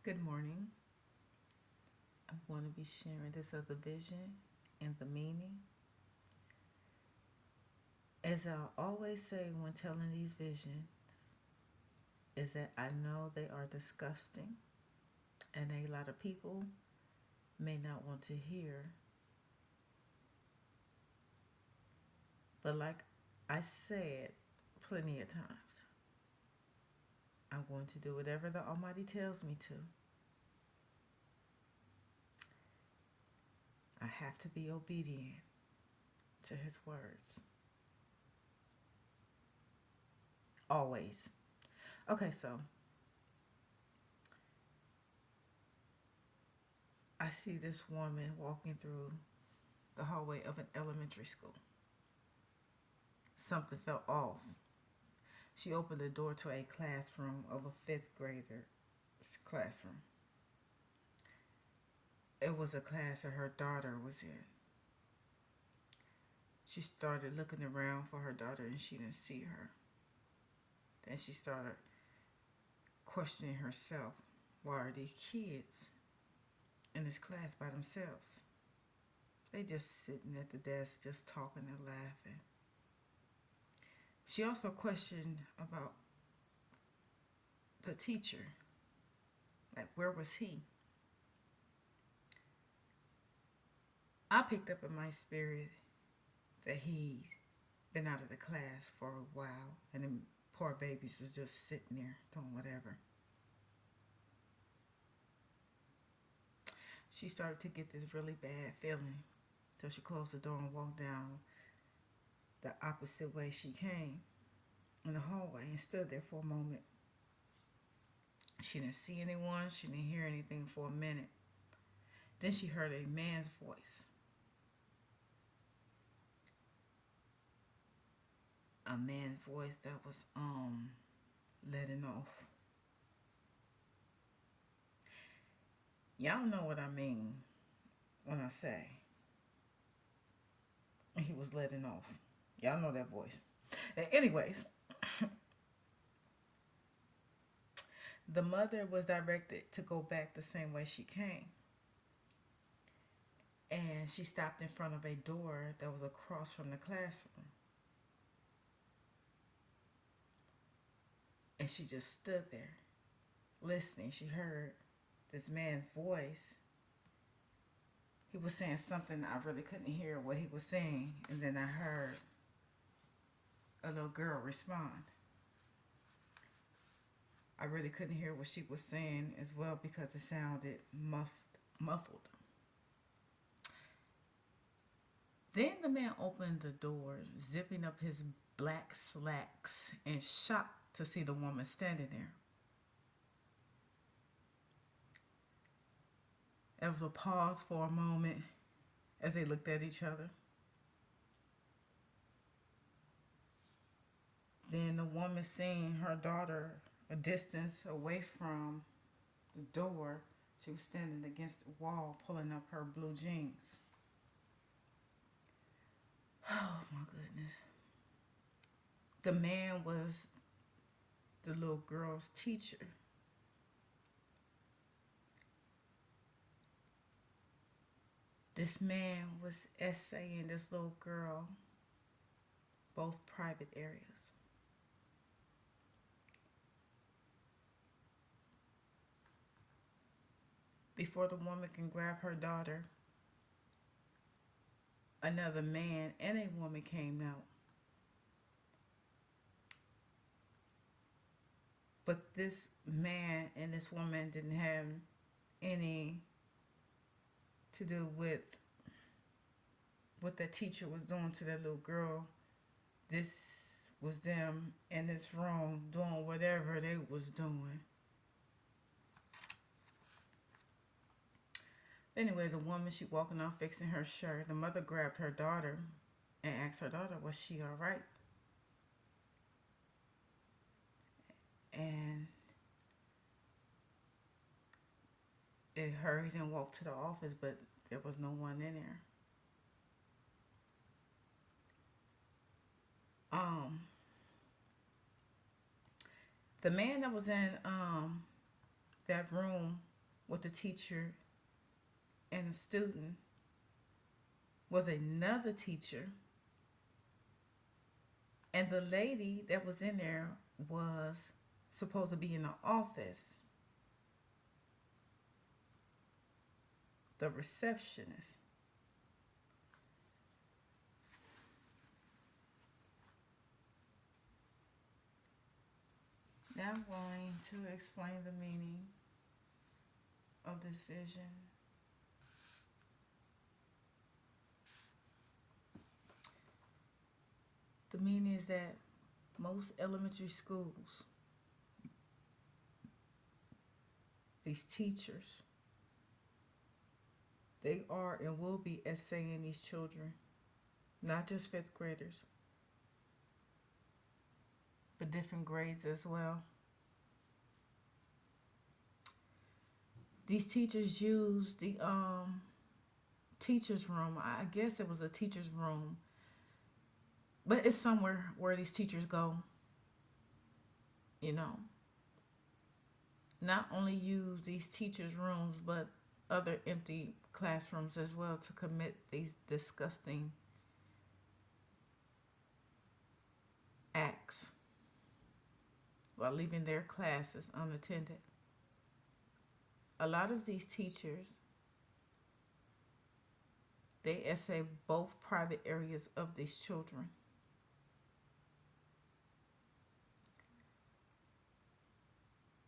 Good morning. I'm going to be sharing this other vision and the meaning. As I always say when telling these visions, is that I know they are disgusting and a lot of people may not want to hear. But like I said plenty of times, I'm going to do whatever the Almighty tells me to. I have to be obedient to His words. Always. Okay, so I see this woman walking through the hallway of an elementary school. Something felt off. She opened the door to a classroom of a fifth grader's classroom. It was a class that her daughter was in. She started looking around for her daughter and she didn't see her. Then she started questioning herself. Why are these kids in this class by themselves? They just sitting at the desk, just talking and laughing. She also questioned about the teacher. Like, where was he? I picked up in my spirit that he's been out of the class for a while and them poor babies was just sitting there doing whatever. She started to get this really bad feeling till she closed the door and walked down the opposite way she came in the hallway and stood there for a moment. She didn't see anyone, she didn't hear anything for a minute. Then she heard a man's voice. A man's voice that was letting off. Y'all know what I mean when I say he was letting off. Y'all know that voice. Anyways, the mother was directed to go back the same way she came. And she stopped in front of a door that was across from the classroom. And she just stood there listening. She heard this man's voice. He was saying something I really couldn't hear what he was saying. And then I heard a little girl respond. I really couldn't hear what she was saying as well because it sounded muffled. Then the man opened the door, zipping up his black slacks, and shocked to see the woman standing there. There was a pause for a moment as they looked at each other. Then the woman, seeing her daughter a distance away from the door, she was standing against the wall pulling up her blue jeans. Oh my goodness. The man was the little girl's teacher. This man was essaying this little girl both private areas. Before the woman can grab her daughter, another man and a woman came out. But this man and this woman didn't have any to do with what the teacher was doing to that little girl. This was them in this room doing whatever they was doing. Anyway, the woman, she walking off fixing her shirt. The mother grabbed her daughter and asked her daughter, was she all right? And they hurried and walked to the office, but there was no one in there. The man that was in that room with the teacher and the student was another teacher, and the lady that was in there was supposed to be in the office, the receptionist. Now I'm going to explain the meaning of this vision. The meaning is that most elementary schools, these teachers, they are and will be essaying these children, not just fifth graders, but different grades as well. These teachers use the teacher's room. I guess it was a teacher's room, but it's somewhere where these teachers go, you know. Not only use these teachers' rooms, but other empty classrooms as well to commit these disgusting acts while leaving their classes unattended. A lot of these teachers, they essay both private areas of these children.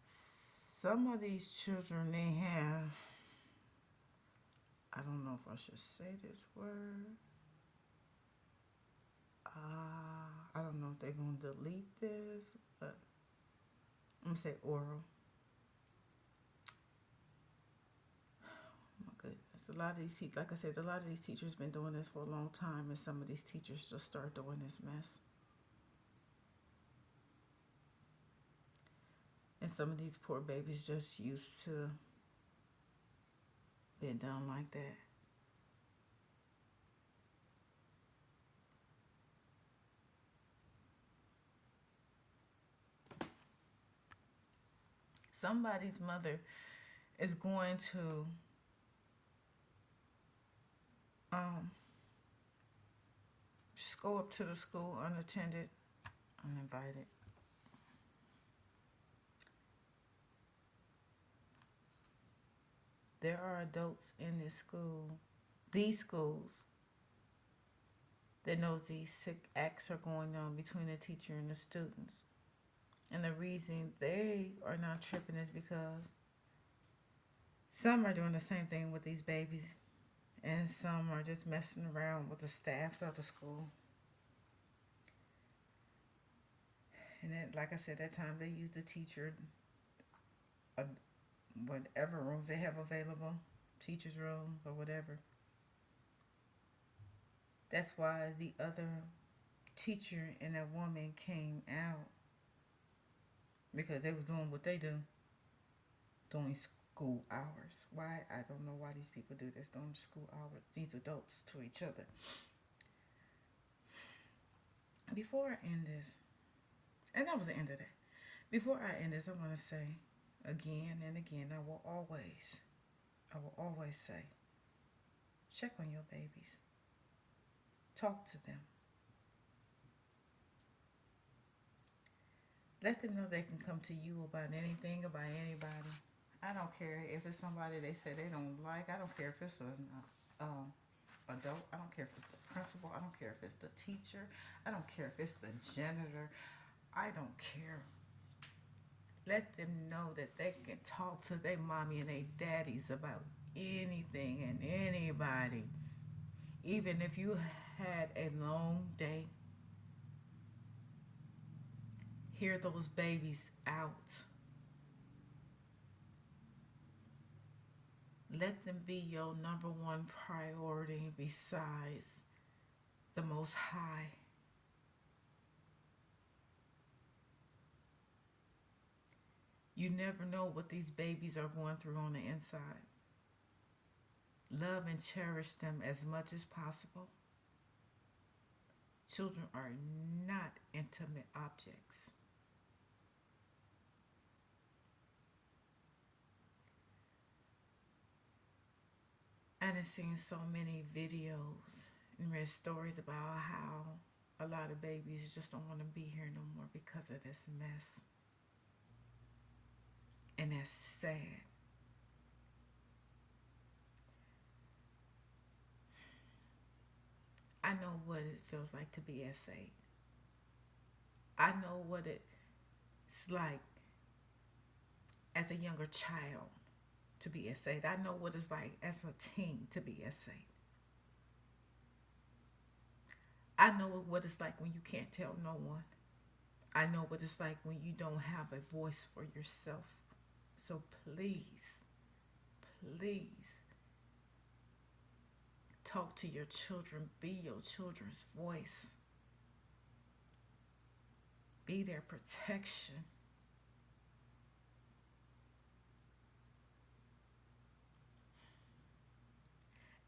Some of these children, they have, I don't know if I should say this word. I don't know if they're going to delete this, but I'm going to say oral. My goodness. A lot of these teachers, like I said, a lot of these teachers been doing this for a long time, and some of these teachers just start doing this mess. And some of these poor babies just used to being done like that. Somebody's mother is going to just go up to the school unattended, uninvited. There are adults in this school, these schools, that knows these sick acts are going on between the teacher and the students. And the reason they are not tripping is because some are doing the same thing with these babies, and some are just messing around with the staffs of the school. And then, like I said, that time they use the teacher, whatever rooms they have available, teacher's rooms or whatever. That's why the other teacher and that woman came out, because they was doing what they do during school hours. Why? I don't know why these people do this during school hours, these adults to each other. Before I end this, and that was the end of that. Before I end this, I want to say again and again, I will always say, check on your babies. Talk to them. Let them know they can come to you about anything, about anybody. I don't care if it's somebody they say they don't like. I don't care if it's an adult. I don't care if it's the principal. I don't care if it's the teacher. I don't care if it's the janitor. I don't care. Let them know that they can talk to their mommy and their daddies about anything and anybody. Even if you had a long day, hear those babies out. Let them be your number one priority besides the Most High. You never know what these babies are going through on the inside. Love and cherish them as much as possible. Children are not intimate objects. I done seen so many videos and read stories about how a lot of babies just don't want to be here no more because of this mess. And that's sad. I know what it feels like to be essayed. I know what it's like as a younger child to be essayed. I know what it's like as a teen to be essayed. I know what it's like when you can't tell no one. I know what it's like when you don't have a voice for yourself. So please, please talk to your children. Be your children's voice. Be their protection.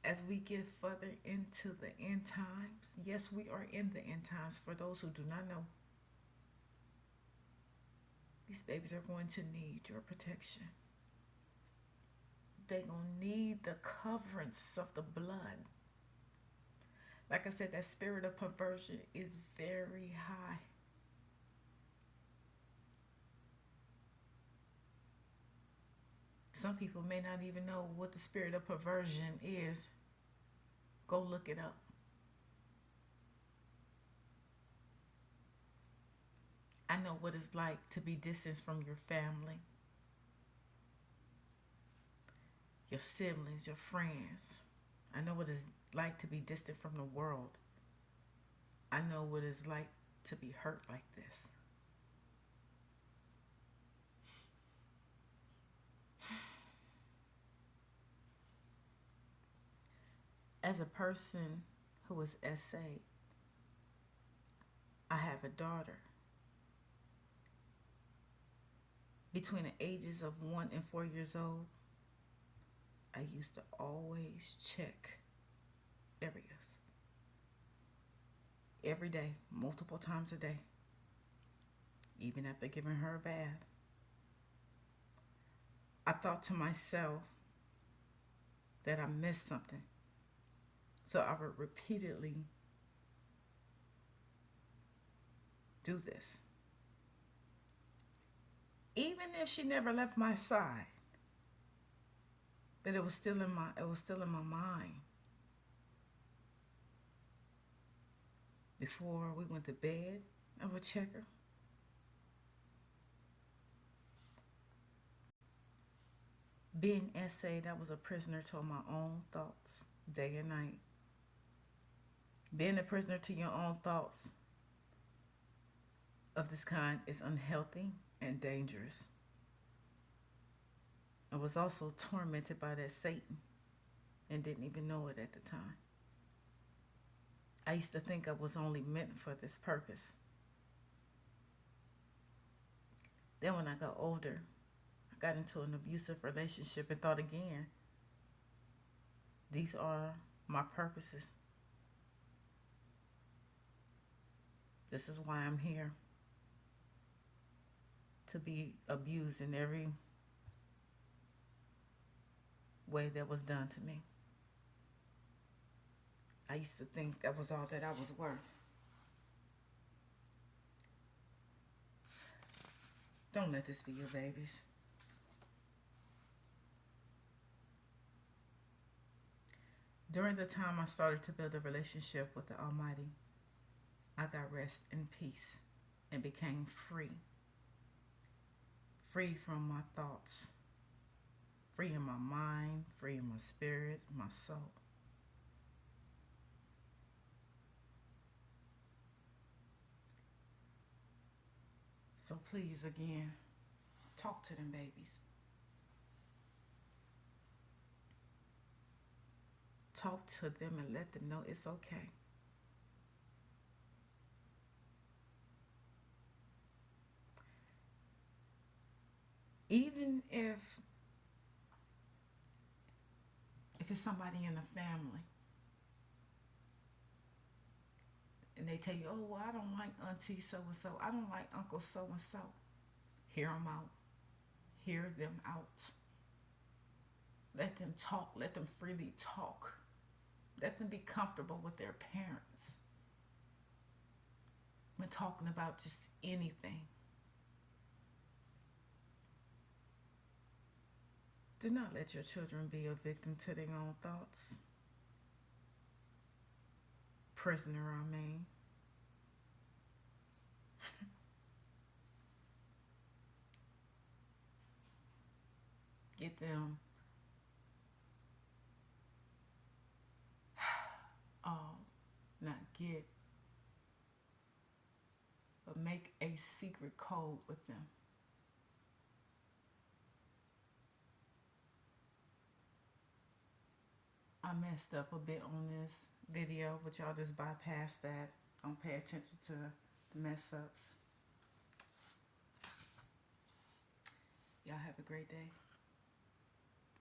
As we get further into the end times, yes, we are in the end times. For those who do not know, these babies are going to need your protection. They're going to need the coverings of the blood. Like I said, that spirit of perversion is very high. Some people may not even know what the spirit of perversion is. Go look it up. I know what it's like to be distanced from your family, your siblings, your friends. I know what it's like to be distant from the world. I know what it's like to be hurt like this. As a person who was essayed, I have a daughter. Between the ages of 1 and 4 years old, I used to always check areas. Every day, multiple times a day, even after giving her a bath. I thought to myself that I missed something. So I would repeatedly do this. Even if she never left my side, but it was still in my mind. Before we went to bed, I would check her. Being essayed, I was a prisoner to my own thoughts, day and night. Being a prisoner to your own thoughts of this kind is unhealthy and dangerous. I was also tormented by that Satan and didn't even know it at the time. I used to think I was only meant for this purpose. Then when I got older, I got into an abusive relationship and thought again, these are my purposes. This is why I'm here. To be abused in every way that was done to me. I used to think that was all that I was worth. Don't let this be your babies. During the time I started to build a relationship with the Almighty, I got rest and peace and became free. Free from my thoughts. Free in my mind, free in my spirit, my soul. So please, again, talk to them babies. Talk to them and let them know it's okay. Even if it's somebody in the family and they tell you, oh, well, I don't like auntie so and so, I don't like uncle so and so, hear them out. Hear them out. Let them talk. Let them freely talk. Let them be comfortable with their parents when talking about just anything. Do not let your children be a victim to their own thoughts. Prisoner, I mean. Get them not get, but make a secret code with them. I messed up a bit on this video, but y'all just bypass that. Don't pay attention to the mess ups. Y'all have a great day.